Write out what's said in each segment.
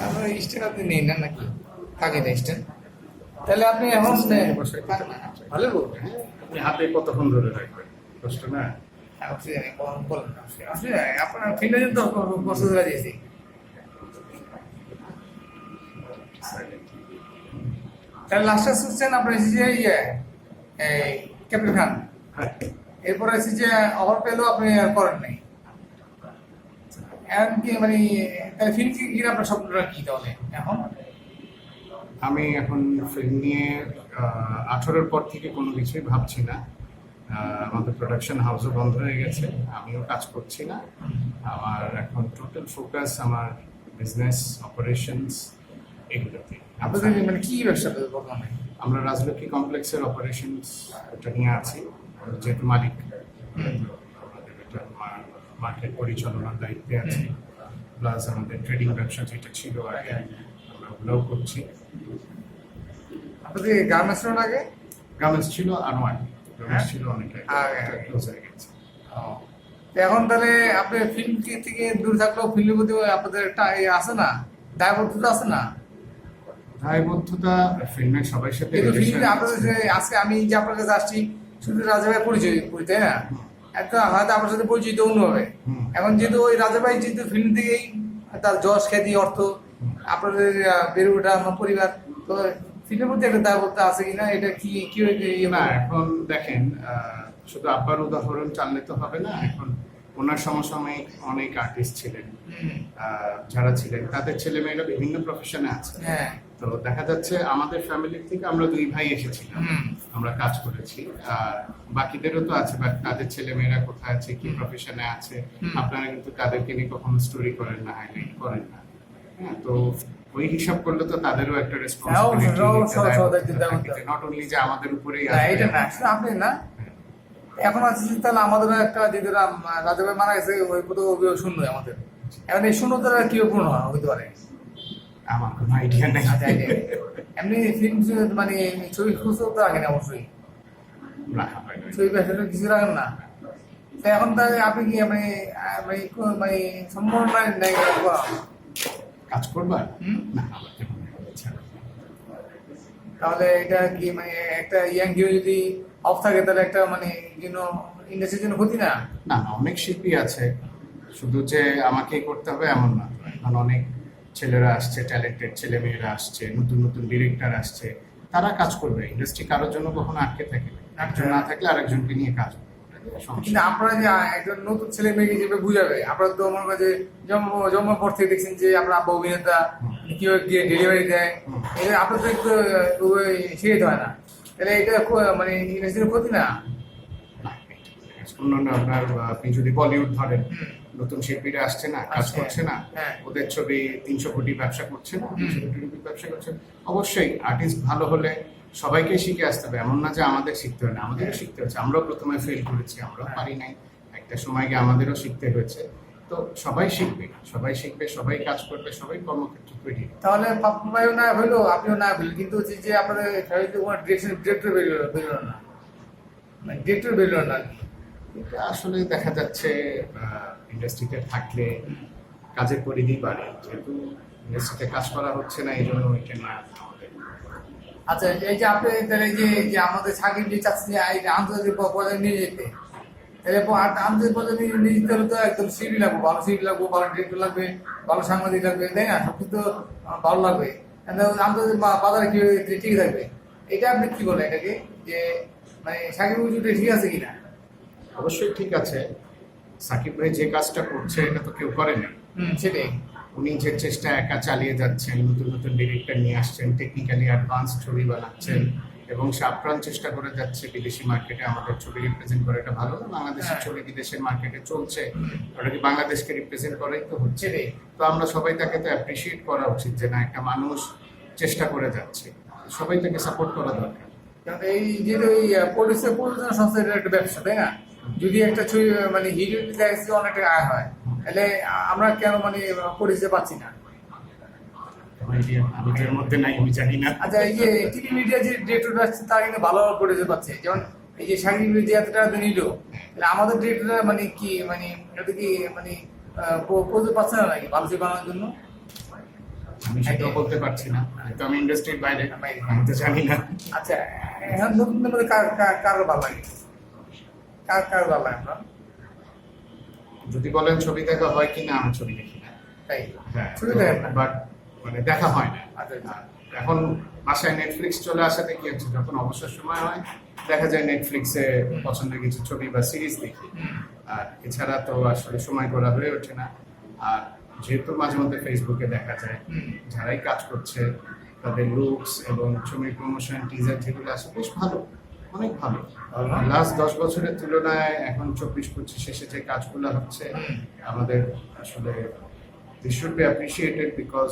আপনার স্ট্যান্ড আপনি নেই না নাকি? থাকে না স্ট্যান্ড? তাহলে আপনি এখন ভালো বলবেন। হ্যাঁ, আপনি হাতে কতক্ষণ ধরে রাখবেন, কষ্ট না? অসুবিধা নেই, বলেন না, অসুবিধা নেই। আপনার ফিল্ডার তো প্রস্তুত করে দিয়েছি। তাহলে লাস্টে শুনছেন আপনার এসেছে ইয়ে এই ক্যাপ্টেন খান, হ্যাঁ, এরপরে এসে যে অফার পেলেও আপনি আর করেন নাই। এখন কি মানে তাহলে ফিল্ম কি কিনা আপনার স্বপ্নটা কি তাহলে এখন? আমি এখন ফিল্ম নিয়ে 18-র পর থেকে কোনো কিছুই ভাবছি না। আমাদের প্রোডাকশন হাউসও বন্ধ হয়ে গেছে, আমিও কাজ করছি না। আমার এখন টোটাল ফোকাস আমার বিজনেস অপারেশনস এগুলোতে। আপনাদের মানে কি ব্যবসা বর্তমানে? আমরা রাজলক্ষ্মী কমপ্লেক্সের অপারেশনস এটা নিয়ে আছি, যেহেতু মালিক আমাদের এটা মার্কেট পরিচালনার দায়িত্বে আছি। প্লাস আমাদের ট্রেডিং ব্যবসা যেটা ছিল আগে আমরা ওগুলোও করছি। আপনাদের গার্মেন্টস আগে গার্মেন্টস ছিল আনোয়ার, হ্যাঁ? ছিল অনেক আগে। ক্লোজ হয়ে গেছে। ও। তো এখন তাহলে আপনি ফিল্ম থেকে দূর থাকলেও ফিল্মের প্রতি আপনাদের একটা আছে না, দায়বদ্ধতা আছে না? দায়বদ্ধতা ফিল্মের সবার সাথে কিন্তু relation ফিল্মে আপনাদের আছে। যে আজকে আমি যে আপনার কাছে আসছি শুধু রাজা ভাই পরিচয় করি, তাই না? একটা হয়তো আপনার সাথে পরিচিত অন্য হবে। হুম। এখন যেহেতু ওই রাজা ভাই যেহেতু ফিল্ম থেকেই তার যশ খ্যাতি অর্থ আপনাদের বেড়ে ওঠা আমার পরিবার, তো ফিল্মের প্রতি একটা দায়বদ্ধতা আছে কিনা, এটা কি কি না, এখন দেখেন শুধু আব্বার উদাহরণ টানলে তো হবে না। এখন ওনার সমসাময়িক অনেক আর্টিস্ট ছিলেন, যারা ছিলেন তাদের ছেলেমেয়েরা বিভিন্ন প্রফেশনে আছে। হ্যাঁ। তো দেখা যাচ্ছে আমাদের ফ্যামিলির থেকে আমরা দুই ভাই এসেছিলাম, হুম। আমরা কাজ করেছি। আর বাকিদেরও তো আছে, বাট তাদের ছেলেমেয়েরা কোথায় আছে, কি প্রফেশনে আছে, আপনারা কিন্তু তাদেরকে নিয়ে কখনো স্টোরি করেন না, হাইলাইট করেন না। হ্যাঁ, তো ওই হিসাব করলে তো তাদেরও একটা রেসপন্সিবিলিটি, নট অনলি যে আমাদের উপরেই না এটা না, শুধু আপনি না, এখন আছে যে তাহলে আমাদেরও একটা দিদিরা রাজা ভাই মারা গেছে, ওই কত শূন্য আমাদের। এখন এই শূন্যতারা কি পূর্ণ হইতে পারে? আমার কোনো আইডিয়া নেই। আচ্ছা, idea নেই। এমনি ফিল্ম মানে ছবি খুঁজতেও তো রাখেন অবশ্যই, না, হয় না। ছবি ব্যবসা কিছু রাখেন না। তো এখন তাহলে আপনি কি মানে মানে সম্ভাবনা নেই করা? কাজ করবার হুম? না, আমার কেমন ইচ্ছা নেই। তাহলে এটা কি মানে একটা ইয়াং হিরো যদি অফ থাকে তাহলে একটা মানে ইন্ডাস্ট্রির জন্য ক্ষতি না? না না, অনেক শিল্পী আছে, শুধু যে আমাকেই করতে হবে এমন না। এখন অনেক ছেলেরা আসছে, ট্যালেন্টেড ছেলে মেয়েরা আসছে, নতুন নতুন ডিরেক্টর আসছে, তারা কাজ করবে। ইন্ডাস্ট্রি কারোর জন্য কখনো আটকে থাকে না। একজন না থাকলে আরেকজনকে নিয়ে কাজ হবে, সমস্যা কিন্তু আপনারা যে একজন নতুন ছেলে মেয়েকে যেভাবে বুঝাবে, আপনারা তো আমার কাছে জন্মের পর থেকে দেখছেন যে আপনার আব্বা অভিনেতা কিভাবে ডেলিভারি দেয়, এটা আপনার তো একটু শিখাইতে হয় না? তাহলে এটা মানে ইন্ডাস্ট্রির ক্ষতি না? না। অন্যান্য আপনার আপনি যদি বলিউড ধরেন, নতুন শিল্পীরা আসছে না, কাজ আচ্ছা। করছে না, হ্যাঁ। ওদের ছবি 300 কোটি ব্যবসা করছে না, 300 কোটি রুপির ব্যবসা করছে। অবশ্যই আর্টিস্ট ভালো হলে সবাইকে শিখে আসতে হবে, এমন না যে আমাদের শিখতে হয় না, আমাদেরও শিখতে হচ্ছে। আমরাও প্রথমে ফেল করেছি, আমরাও পারি নাই, একটা সময় গিয়ে আমাদেরও শিখতে হয়েছে। তো সবাই শিখবে, সবাই শিখবে, সবাই কাজ করবে, সবাই কর্মক্ষেত্র তৈরি হবে। তাহলে পাপ্পু ভাইও না হইলো, আপনিও না হইলেন, কিন্তু হচ্ছে যে আপনাদের ফ্যামিলিতে কোনো ডিরেক্টর বেরোলো না, মানে ডিরেক্টর বেরোলো না আর কি। এটা আসলে দেখা যাচ্ছে ইন্ডাস্ট্রিতে থাকলে কাজের পরিধি বাড়ে, যেহেতু ইন্ডাস্ট্রিতে কাজ করা হচ্ছে না, এই জন্য এটা নিয়ে আমাদের। আচ্ছা, এই যে আপনি তাহলে এই যে আমাদের সাকিব যে চাচ্ছে যে এই যে আন্তর্জাতিক পর্যায়ে নিয়ে যেতে, তাহলে আন্তর্জাতিক পর্যায়ে নিয়ে যেতে হলে তো একদম সিভি লাগবে, ভালো সিভি লাগবে, ভালো ডিরেক্টর লাগবে, ভালো সাংবাদিক লাগবে, তাই না? সব কিছু তো ভালো লাগবে। আন্তর্জাতিক বাজারে কি ঠিক থাকবে? এটা আপনি কি বলেন এটাকে, যে মানে সাকিব উজুটা ঠিক আছে কিনা? অবশ্যই ঠিক আছে। সাকিব ভাই যে কাজটা করছে এটা তো কেউ করে না। সেটাই। উনি যে চেষ্টা একা চালিয়ে যাচ্ছেন, নতুন নতুন ডিরেক্টর নিয়ে আসছেন, টেকনিক্যালি অ্যাডভান্স ছবি বানাচ্ছেন, এবং সে আপ্রাণ চেষ্টা করে যাচ্ছে বিদেশি মার্কেটে আমাদের ছবি রিপ্রেজেন্ট করে। এটা ভালো না? বাংলাদেশের হ্যাঁ। ছবি বিদেশের মার্কেটে চলছে, ওটা কি বাংলাদেশকে রিপ্রেজেন্ট করাই তো হচ্ছে। সেটাই। তো আমরা সবাই তাকে তো অ্যাপ্রিসিয়েট করা উচিত যে না, একটা মানুষ চেষ্টা করে যাচ্ছে, সবাই তাকে সাপোর্ট করা দরকার। কারণ এই যে ওই পরিচালনা সংস্থা, এটা একটা ব্যবসা, তাই না? যদি একটা ছবি মানে হিরো দেখা যাচ্ছে অনেক টাকা আয় হয়, তাহলে আমরা কেন মানে পরিচয় পাচ্ছি না? আমাদের মধ্যে নাই, আমি জানি না। আচ্ছা, এই যে টিভি মিডিয়া যে ডিরেক্টর আসছে তারা কিন্তু ভালো পরিচয় পাচ্ছে, যেমন এই যে সাকিব যে এত টাকা নিল, তাহলে আমাদের ডিরেক্টররা মানে কি মানে এটা কি মানে প্রচুর পাচ্ছে না নাকি ভালো ছবি বানানোর জন্য? আমি সেটাও বলতে পারছি না, তো আমি ইন্ডাস্ট্রির বাইরে, আমি তো জানি না। আচ্ছা, এখন নতুনদের মধ্যে কার ভালো লাগে, কার ভালো লাগে আপনার? যদি বলেন ছবি দেখা হয় কিনা, আমি ছবি দেখি না। তাই? হ্যাঁ, ছবি দেখেন না? বাট মানে দেখা হয় না। আচ্ছা, আচ্ছা। আর এখন বাসায় নেটফ্লিক্স চলে আসাতে কি হচ্ছে, যখন অবসর সময় হয় দেখা যায় নেটফ্লিক্সে পছন্দের কিছু ছবি বা সিরিজ দেখি। আর এছাড়া তো আসলে সময় করা হয়ে ওঠে না। আর যেহেতু মাঝে মধ্যে ফেসবুকে দেখা যায় যারাই কাজ করছে তাদের লুকস এবং ছবির প্রমোশন টিজার যেগুলো আসে বেশ ভালো, অনেক ভালো। লাস্ট 10 বছরের তুলনায় এখন 24-25 যে কাজগুলো হচ্ছে আমাদের আসলে this should be appreciated, because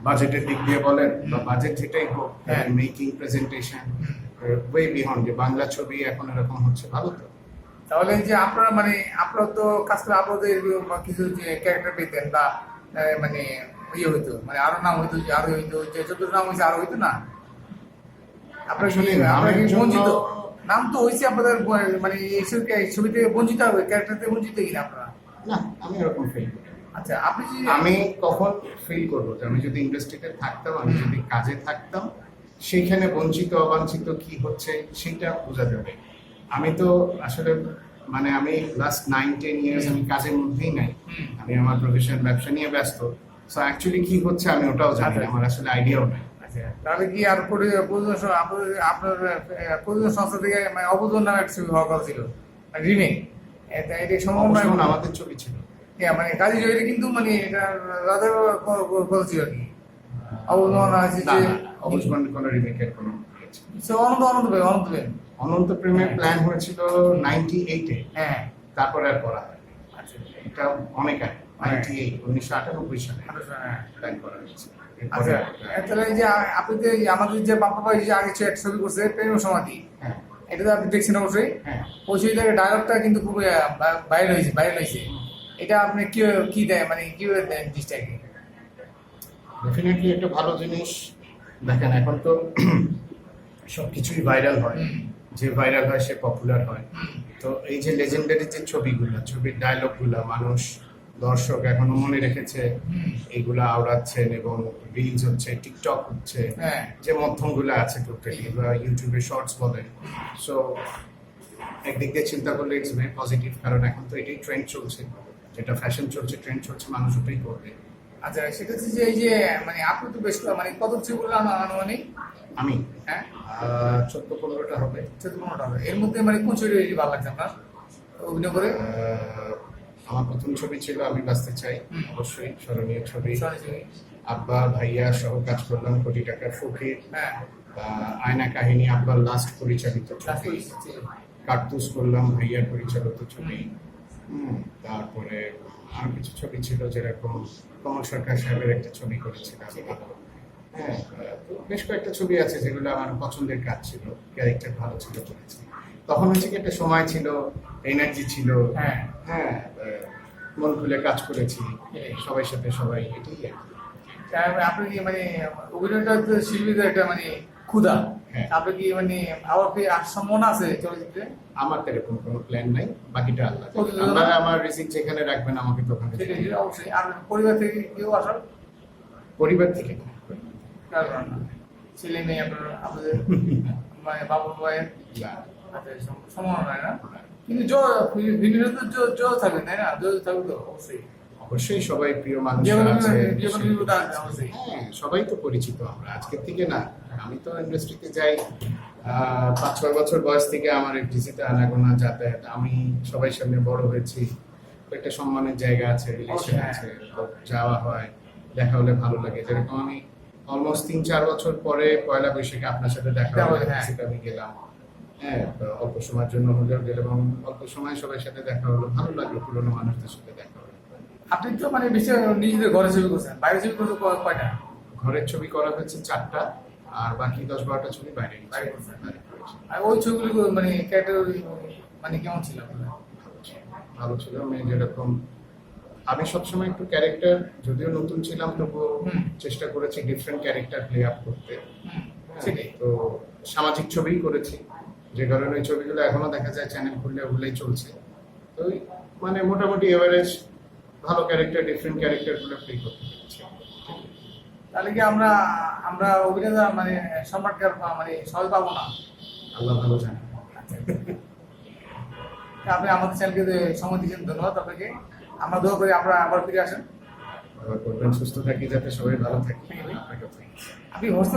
বাজেটের দিক দিয়ে বলেন বা বাজেট যেটাই হোক, মেকিং প্রেজেন্টেশন ওয়ে বিহন্ড, যে বাংলা ছবি এখন এরকম হচ্ছে, ভালো তো। তাহলে এই যে আপনারা মানে আপনারা তো কাজ করে আপনাদের কিছু যে ক্যারেক্টার পেতেন বা মানে ইয়ে হইতো, মানে আরো নাম হইতো, যে আরো হইতো, যে যত নাম হয়েছে আরো হইতো না? আপনারা কি Actually, আপনারা কি নামের জন্য- বঞ্চিত? নাম তো হয়েছে আপনাদের, মানে এইসব ছবিতে বঞ্চিত হবে, ক্যারেক্টারতে বঞ্চিত কিনা আপনারা? না, আমি এরকম ফিল করি। আচ্ছা, আপনি যে আমি কখন ফিল করবো যে আমি যদি ইন্ডাস্ট্রিতে থাকতাম, আমি যদি কাজে থাকতাম, সেইখানে বঞ্চিত অবাঞ্ছিত কি হচ্ছে সেটা বোঝা যাবে। আমি তো আসলে মানে আমি লাস্ট 9-10 ইয়ার্স আমি কাজের মধ্যেই নাই, আমি আমার প্রফেশন ব্যবসা নিয়ে ব্যস্ত। সো অ্যাকচুয়ালি কি হচ্ছে আমি ওটাও জানি না, আমার আসলে আইডিয়াও নাই। আচ্ছা, তাহলে কি আর প্রযোজনা আপনার প্রযোজনা সংস্থা থেকে মানে অবদান নামে একটা ছবি হওয়ার কথা ছিল, রিমেক, এটা সম্ভব নয়? অবশ্য আমাদের ছবি ছিল। হ্যাঁ, মানে কাজী জহির কিন্তু মানে এটা রাজার কথা ছিল আর কি, অবদান আছে না, যে না, অবশ্য কোনো রিমেকের কোনো ইয়ে ছিল না। সে অনন্ত পেন। অনন্ত প্রেমের প্ল্যান হয়েছিল 98-এ, হ্যাঁ, তারপরে আর করা হয়নি। আচ্ছা, এটা অনেক আগে, 1998 সালে হ্যাঁ। প্ল্যান করা হয়েছে। আচ্ছা, তাহলে এই যে আপনি যে আমাদের যে বাপ্পা ভাই যে আগে একটা ছবি করছে প্রেম সমাধি, হ্যাঁ, এটা তো আপনি দেখছেন অবশ্যই। হ্যাঁ। ওই ছবিটার ডায়লগটা কিন্তু খুব ভাইরাল হয়েছে। এটা আপনি কি দেয়, মানে কি দেন জিনিসটাকে? ডেফিনেটলি একটা ভালো জিনিস। দেখেন এখন তো সবকিছুই ভাইরাল হয়, যে ভাইরাল হয় সে পপুলার হয়। তো এই যে লেজেন্ডারি যে ছবিগুলো, ছবির ডায়লগগুলো মানুষ দর্শক এখনো মনে রেখেছে, এইগুলা আওড়াচ্ছেন এবং রিলস হচ্ছে, টিকটক হচ্ছে, হ্যাঁ। যে মাধ্যমগুলো আছে টোটালি, বা ইউটিউবে শর্টস বলেন। সো একদিক দিয়ে চিন্তা করলে ইটস ভেরি পজিটিভ, কারণ এখন তো এটাই ট্রেন্ড চলছে, যেটা ফ্যাশন চলছে, ট্রেন্ড চলছে, মানুষ ওটাই করবে। আচ্ছা, সেটা হচ্ছে যে এই যে মানে আপনি তো বেশ মানে কত ছবি বললাম আনুমানিক? আমি হ্যাঁ, 14-15টা হবে। 14-15টা হবে। এর মধ্যে মানে কোন ছবি বেশি ভালো লাগছে আপনার অভিনয় করে? আমার প্রথম ছবি ছিল আমি বাঁচতে চাই, অবশ্যই স্মরণীয় ছবি। সরি, ছবি। আব্বা ভাইয়া সহ কাজ করলাম, কোটি টাকার ফকির, হ্যাঁ, আয়না কাহিনী আব্বার লাস্ট পরিচালিত লাস্ট ছবি। হয়েছে। কার্তুস করলাম, ভাইয়ার পরিচালিত ছবি। তারপরে আরো কিছু ছবি ছিল, যেরকম কমল সরকার সাহেবের একটা ছবি করেছিলাম। হ্যাঁ, তো বেশ কয়েকটা ছবি আছে যেগুলো আমার পছন্দের কাজ ছিল, ক্যারেক্টার ভালো ছিল, করেছি। তখন হচ্ছে কি একটা সময় ছিল, এনার্জি ছিল। হ্যাঁ। হ্যাঁ, মন খুলে কাজ করেছি, সবাই সাথে সবাই, এটাই আর কি। তারপরে আপনি কি মানে অভিনয়টা তো শিল্পীদের একটা মানে ক্ষুধা, হ্যাঁ। আপনি কি মানে আবার কি সম্ভাবনা আছে চলচ্চিত্রে? আমার তো এরকম কোনো প্ল্যান নাই, বাকিটা আল্লাহ জানে। প্রযোজনা? আল্লাহ আমার রিজিক যেখানে রাখবেন আমাকে তো ওখানে সেটা যেতে হবে। অবশ্যই। আর পরিবার থেকে কেউ আসার পরিবার থেকে না। কারণ ছেলে মেয়ে আপনাদের মানে বাবা মায়ের না। সম্ভাবনা নাই না, কিন্তু বিভিন্ন তো জোর থাকবে, তাই না? জোর থাকবে তো অবশ্যই। অবশ্যই সবাই প্রিয় মানুষ যে কোনো আছে। যে কোনো বিপদ আসবে অবশ্যই। হ্যাঁ, সবাই তো পরিচিত আমরা আজকের থেকে না। আমি তো ইন্ডাস্ট্রিতে যাই 5-6 বছর বয়স থেকে, আমার এফডিসিতে আনাগোনা যাতায়াত, আমি সবাই সামনে বড় হয়েছি, তো একটা সম্মানের জায়গা আছে, রিলেশন হ্যাঁ। আছে, তো যাওয়া হয়, দেখা হলে ভালো লাগে। যেরকম আমি অলমোস্ট 3-4 বছর পরে পয়লা বৈশাখে আপনার সাথে দেখা হলো, হ্যাঁ। এফডিসিতে আমি গেলাম। হ্যাঁ, তো অল্প সময়ের জন্য হলেও গেলাম, এবং অল্প সময় সবার সাথে দেখা হলো, ভালো লাগলো, পুরোনো মানুষদের সাথে দেখা হলো। আপনি তো মানে বেশি নিজেদের ঘরে ছবি করছেন, বাইরে ছবি করতে কয়টা? ঘরের ছবি করা হয়েছে 4টা, আর বাকি 10-12টা ছবি বাইরে বাইরে করছেন। বাইরে করেছি। আর ওই ছবিগুলো মানে ক্যাটাগরি মানে কেমন ছিল আপনার? ভালো ছিল। আমি যেরকম, আমি সবসময় একটু ক্যারেক্টার, যদিও নতুন ছিলাম তবুও চেষ্টা করেছি ডিফারেন্ট ক্যারেক্টার প্লে আপ করতে। সেটাই। তো সামাজিক ছবিই করেছি, যে কারণে ওই ছবিগুলো এখনো দেখা যায় চ্যানেল খুললে ওগুলোই চলছে। তো ওই মানে মোটামুটি এভারেজ ভালো ক্যারেক্টার, ডিফারেন্ট ক্যারেক্টারগুলো প্লে করতে পেরেছি। তাহলে কি আমরা আমরা অভিনেতা মানে সম্রাটকে আর মানে সহজ পাবো না? আল্লাহ ভালো জানে। আপনি আমাদের চ্যানেলকে সময় দিয়েছেন, ধন্যবাদ আপনাকে। আমরা দোয়া করি আমরা আবার ফিরে আসেন। আবার করবেন, সুস্থ থাকি, যাতে সবাই ভালো থাকি। আপনাকেও thanks। আপনি হোস্ট